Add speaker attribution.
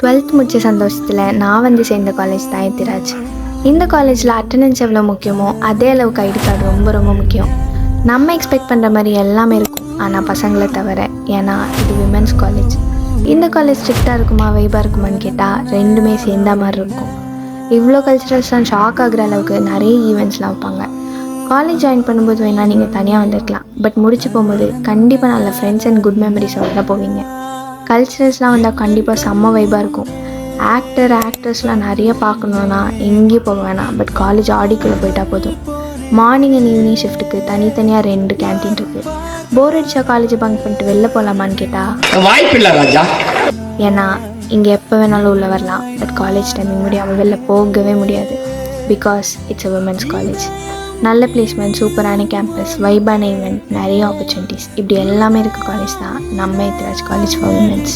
Speaker 1: 12th முடிச்ச சந்தோஷத்தில் நான் வந்து சேர்ந்த காலேஜ் தான் எத்திராஜ். இந்த காலேஜில் அட்டண்டன்ஸ் எவ்வளோ முக்கியமோ அதே அளவுக்கு ஐடி கார்டு ரொம்ப ரொம்ப முக்கியம். நம்ம எக்ஸ்பெக்ட் பண்ணுற மாதிரி எல்லாமே இருக்கும், ஆனால் பசங்களை தவிர. ஏன்னா இது விமென்ஸ் காலேஜ். இந்த காலேஜ் ஸ்ட்ரிக்டாக இருக்குமா வைபாக இருக்குமான்னு கேட்டால் ரெண்டுமே சேர்ந்த மாதிரி இருக்கும். இவ்வளோ கல்ச்சுரல்ஸ்லாம் ஷாக் ஆகுற அளவுக்கு நிறைய ஈவெண்ட்ஸ்லாம் வைப்பாங்க. காலேஜ் ஜாயின் பண்ணும்போது வேணால் நீங்கள் தனியாக வந்துருக்கலாம், பட் முடிச்சு போகும்போது கண்டிப்பாக நல்ல ஃப்ரெண்ட்ஸ் அண்ட் குட் மெமரிஸோட தான் போவீங்க. கல்ச்சுரல்ஸ்லாம் வந்தால் கண்டிப்பாக செம்ம வைபாக இருக்கும். ஆக்டர்ஸ்லாம் நிறைய பார்க்கணுன்னா எங்கேயும் போக வேணாம், பட் காலேஜ் ஆடிக்குள்ளே போயிட்டா போதும். மார்னிங் அண்ட் ஈவினிங் ஷிஃப்ட்டுக்கு தனித்தனியாக 2 கேன்டீன் இருக்குது. போர் அடிச்சா காலேஜ் பங்க் பண்ணிட்டு வெளில போகலாமான்னு கேட்டால்
Speaker 2: வாய்ப்பில்லை ராஜா.
Speaker 1: ஏன்னா இங்கே எப்போ வேணாலும் உள்ளே வரலாம், பட் காலேஜ் டைமிங் முடியாமல் வெளில போகவே முடியாது. Because it's a women's college. நல்ல பிளேஸ்மெண்ட், சூப்பரான கேம்பஸ், வைபான ஈவெண்ட், நிறைய ஆப்பர்ச்சுனிட்டிஸ், இப்படி எல்லாமே இருக்க காலேஜ் தான் நம்ம எத்திராஜ் காலேஜ் ஃபார் விமென்ஸ்.